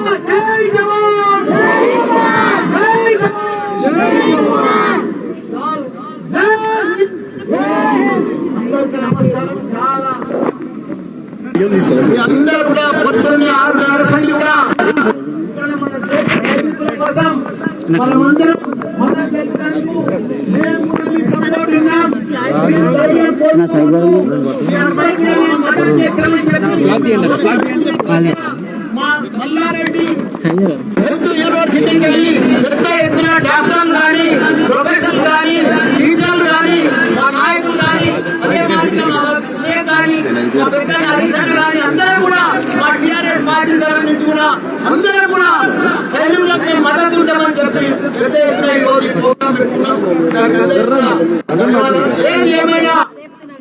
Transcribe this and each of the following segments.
జై జవాన్ జై జవాన్. అందరికీ నమస్కారం. చాలా అందరూ కూడా పొద్దున్నే 6:30 కూడా ఇక్కడ మన దేశ సైనికుల కోసం మనమందరం మన దేశానికి మేము కూడా మీ సపోర్ట్ ఉన్నాం. మల్లారెడ్డి హెల్త్ యూనివర్సిటీకి వెళ్ళి పెద్ద ఎత్తున డాక్టర్లు కానీ ప్రొఫెసర్లు కానీ టీచర్లు కానీ మా నాయకులు కానీ అదే కానీ మా పెద్ద హరిశంకర్ కానీ అందరూ కూడా మా టీఆర్ఎస్ పార్టీ తరఫు నుంచి కూడా అందరూ కూడా సైనికులకు మద్దతు ఉంటామని చెప్పి పెద్ద ఎత్తున ఈ రోజు ప్రోగ్రాం పెట్టుకున్నాం. ఏది ఏమైనా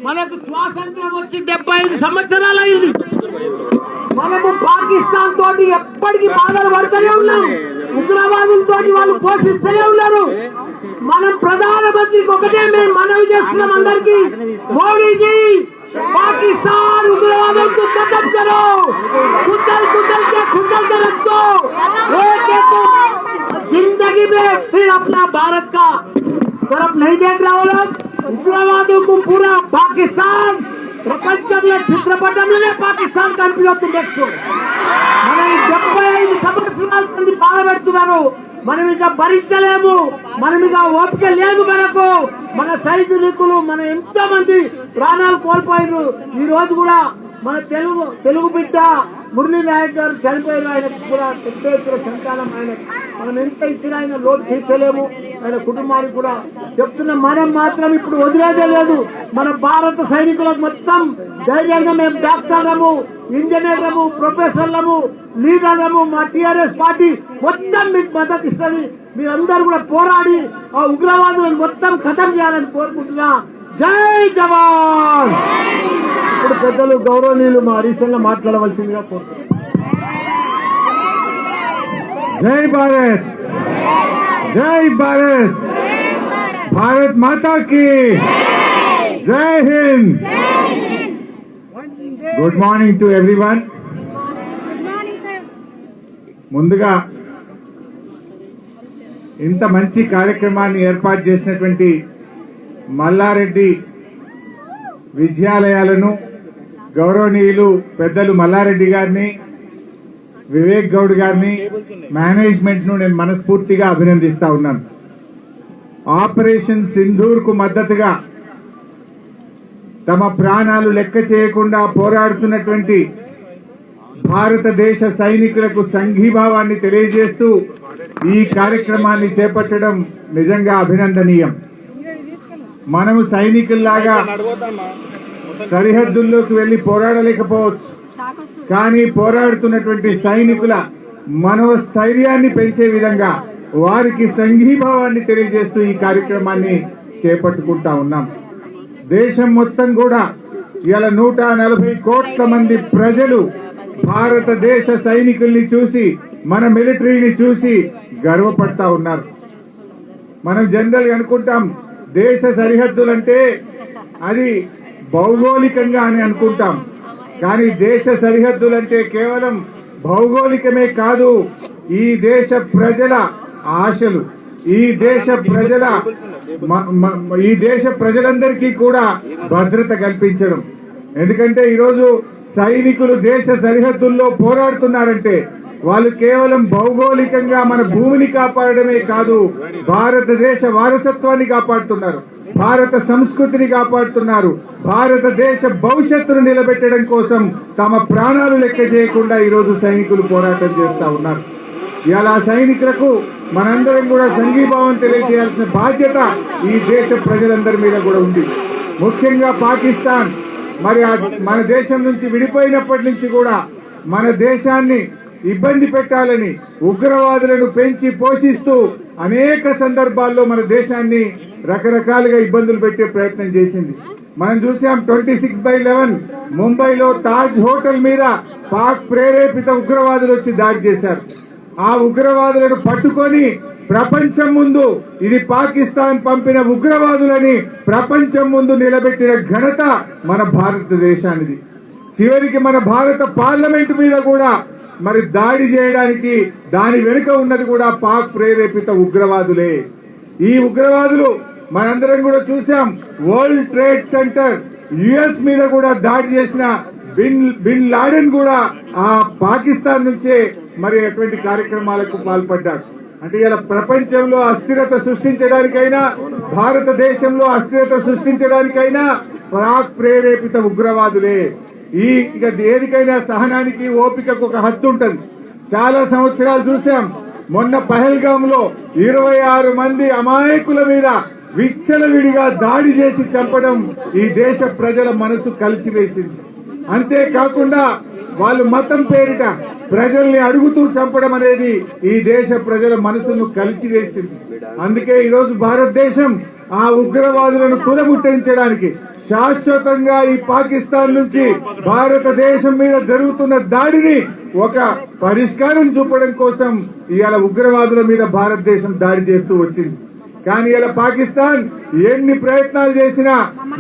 మనకు స్వాతంత్రం వచ్చి 75 సంవత్సరాలు అయింది. మనము పాకిస్తాన్ తోటి ఎప్పటికీ బాధలు పడుతూనే ఉన్నాం. ఉగ్రవాదులతో వాళ్ళు పోషిస్తూనే ఉన్నారు. మనం ప్రధానమంత్రికి ఒకటే మేము మనవి చేస్తున్నాం అందరికి, మోడీజీ पाकिस्तान उग्रवादों को खत्म करो, कुचल कुचल के रख दो। एक एक जिंदगी में फिर अपना भारत का तरफ नहीं देख रहा हो लोग। उग्रवादों को पूरा पाकिस्तान ప్రపంచంలో చిత్రపటంలోనే పాకిస్తాన్ కనిపించవచ్చు. మనం 75 సంవత్సరాల మంది బాధపెడుతున్నారు. మనం ఇంకా భరించలేము. మనం ఇంకా ఓపిక లేదు మనకు. మన సైనికులు మన ఎంతో మంది ప్రాణాలు కోల్పోయారు. ఈ రోజు కూడా మన తెలుగు బిడ్డ మురళీ నాయక్ గారు చనిపోయారు. ఆయనకు కూడా పెద్ద ఎత్తున సంతానం. ఆయన మనం ఎంత ఇచ్చినా ఆయన లోటు తీర్చలేము. ఆయన కుటుంబానికి కూడా చెప్తున్నా, మనం మాత్రం ఇప్పుడు వదిలేదే లేదు. మన భారత సైనికులకు మొత్తం ధైర్యంగా మేము డాక్టర్లము, ఇంజనీర్లము, ప్రొఫెసర్లము, లీడర్లము, మా టీఆర్ఎస్ పార్టీ మొత్తం మీకు మద్దతు ఇస్తుంది. మీరందరూ కూడా పోరాడి ఆ ఉగ్రవాదులను మొత్తం ఖతం చేయాలని కోరుకుంటున్నా. జై జవాన్. ఇప్పుడు పెద్దలు గౌరవనీయులు మా హరీశ్లో మాట్లాడవలసిందిగా కోరుతున్నాను. జై భారత్, జై భారత్, భారత్ మాతా కీ జై Hind. Good morning to everyone. ముందుగా ఇంత మంచి కార్యక్రమాన్ని ఏర్పాటు చేసినటువంటి మల్లారెడ్డి విద్యాలయాలను గౌరవనీయులు పెద్దలు మల్లారెడ్డి గారిని, వివేక్ గౌడ్ గారిని, మేనేజ్మెంట్ ను నేను మనస్ఫూర్తిగా అభినందిస్తా ఉన్నాను. ఆపరేషన్ సింధూర్ కు మద్దతుగా తమ ప్రాణాలు లెక్క చేయకుండా పోరాడుతున్నటువంటి భారతదేశ సైనికులకు సంఘీభావాన్ని తెలియజేస్తూ ఈ కార్యక్రమాన్ని చేపట్టడం నిజంగా అభినందనీయం. మనము సైనికుల్లాగా సరిహద్దుల్లోకి వెళ్లి పోరాడలేకపోవచ్చు, కానీ పోరాడుతున్నటువంటి సైనికుల మనోస్థైర్యాన్ని పెంచే విధంగా వారికి సంఘీభావాన్ని తెలియజేస్తూ ఈ కార్యక్రమాన్ని చేపట్టుకుంటా ఉన్నాం. దేశం మొత్తం కూడా ఇలా 140 కోట్ల మంది ప్రజలు భారతదేశ సైనికుల్ని చూసి, మన మిలిటరీని చూసి గర్వపడతా ఉన్నారు. మనం జనరల్ గా అనుకుంటాం దేశ సరిహద్దులంటే అది భౌగోళికంగా అని అనుకుంటాం, కానీ దేశ సరిహద్దులంటే కేవలం భౌగోళికమే కాదు, ఈ దేశ ప్రజల ఆశలు, ఈ దేశ ప్రజలందరికీ కూడా భద్రత కల్పించడం. ఎందుకంటే ఈరోజు సైనికులు దేశ సరిహద్దుల్లో పోరాడుతున్నారంటే వాళ్ళు కేవలం భౌగోళికంగా మన భూమిని కాపాడమే కాదు, భారతదేశ వారసత్వాన్ని కాపాడుతున్నారు, భారత సంస్కృతిని కాపాడుతున్నారు, భారతదేశ భవిష్యత్తును నిలబెట్టడం కోసం తమ ప్రాణాలు లెక్క చేయకుండా ఈరోజు సైనికులు పోరాటం చేస్తా ఉన్నారు. ఇలా సైనికులకు మనందరం కూడా సంఘీభావం తెలియజేయాల్సిన బాధ్యత ఈ దేశ ప్రజలందరి మీద కూడా ఉంది. ముఖ్యంగా పాకిస్తాన్ మరి మన దేశం నుంచి విడిపోయినప్పటి నుంచి కూడా మన దేశాన్ని ఇబ్బంది పెట్టాలని ఉగ్రవాదులను పెంచి పోషిస్తూ అనేక సందర్భాల్లో మన దేశాన్ని రకరకాలుగా ఇబ్బందులు పెట్టే ప్రయత్నం చేసింది. మనం చూసాం 26/11 ముంబైలో తాజ్ హోటల్ మీద పాక్ ప్రేరేపిత ఉగ్రవాదులు వచ్చి దాడి చేశారు. ఆ ఉగ్రవాదులను పట్టుకొని ప్రపంచం ముందు ఇది పాకిస్తాన్ పంపిన ఉగ్రవాదులని ప్రపంచం ముందు నిలబెట్టిన ఘనత మన భారతదేశానిది. చివరికి మన భారత పార్లమెంట్ మీద కూడా మరి దాడి చేయడానికి దాని వెనుక ఉన్నది కూడా పాక్ ప్రేరేపిత ఉగ్రవాదులే. ఈ ఉగ్రవాదులు మనందరం కూడా చూసాం. వరల్డ్ ట్రేడ్ సెంటర్ యుఎస్ మీద కూడా దాడి చేసిన బిన్ లాడెన్ కూడా ఆ పాకిస్తాన్ నుంచే మరి అటువంటి కార్యక్రమాలకు పాల్పడ్డాడు. అంటే ఇలా ప్రపంచంలో అస్థిరత సృష్టించడానికైనా భారతదేశంలో అస్థిరత సృష్టించడానికైనా పాక్ ప్రేరేపిత ఉగ్రవాదులే. ఇక దేనికైనా సహనానికి ఓపికకు ఒక హద్దు ఉంటది. చాలా సంవత్సరాలు చూసాం. మొన్న పహల్గామ్ లో 26 మంది అమాయకుల మీద విచ్చలవిడిగా దాడి చేసి చంపడం ఈ దేశ ప్రజల మనసు కలిసివేసింది. అంతేకాకుండా వాళ్ళు మతం పేరిట ప్రజల్ని అడుగుతూ చంపడం అనేది ఈ దేశ ప్రజల మనసును కలిసివేసింది. అందుకే ఈరోజు భారతదేశం ఆ ఉగ్రవాదులను కులముట్టించడానికి శాశ్వతంగా ఈ పాకిస్తాన్ నుంచి భారతదేశం మీద జరుగుతున్న దాడిని ఒక పరిష్కారం చూపడం కోసం ఇవాళ ఉగ్రవాదుల మీద భారతదేశం దాడి చేస్తూ వచ్చింది. కానీ ఇలా పాకిస్తాన్ ఎన్ని ప్రయత్నాలు చేసినా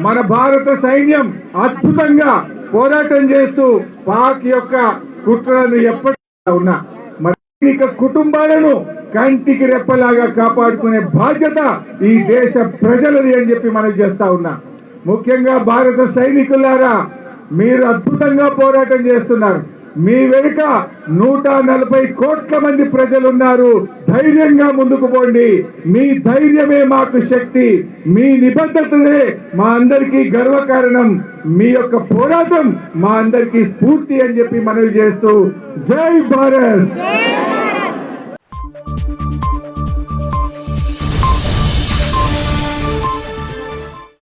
మన భారత సైన్యం అద్భుతంగా పోరాటం చేస్తూ పాక్ యొక్క కుట్రలను ఎప్పటికీ ఉన్నా మరి కుటుంబాలను కంటికి రెప్పలాగా కాపాడుకునే బాధ్యత ఈ దేశ ప్రజలది అని చెప్పి మనం చేస్తా ఉన్నా. ముఖ్యంగా భారత సైనికులారా, మీరు అద్భుతంగా పోరాటం చేస్తున్నారు. మీ వెనుక 140 కోట్ల మంది ప్రజలున్నారు. ధైర్యంగా ముందుకు పోండి. మీ ధైర్యమే మాకు శక్తి, మీ నిబద్ధతనే మా అందరికీ గర్వకారణం, మీ యొక్క పోరాటం మా అందరికీ స్ఫూర్తి అని చెప్పి మనవి చేస్తూ జై భారత్.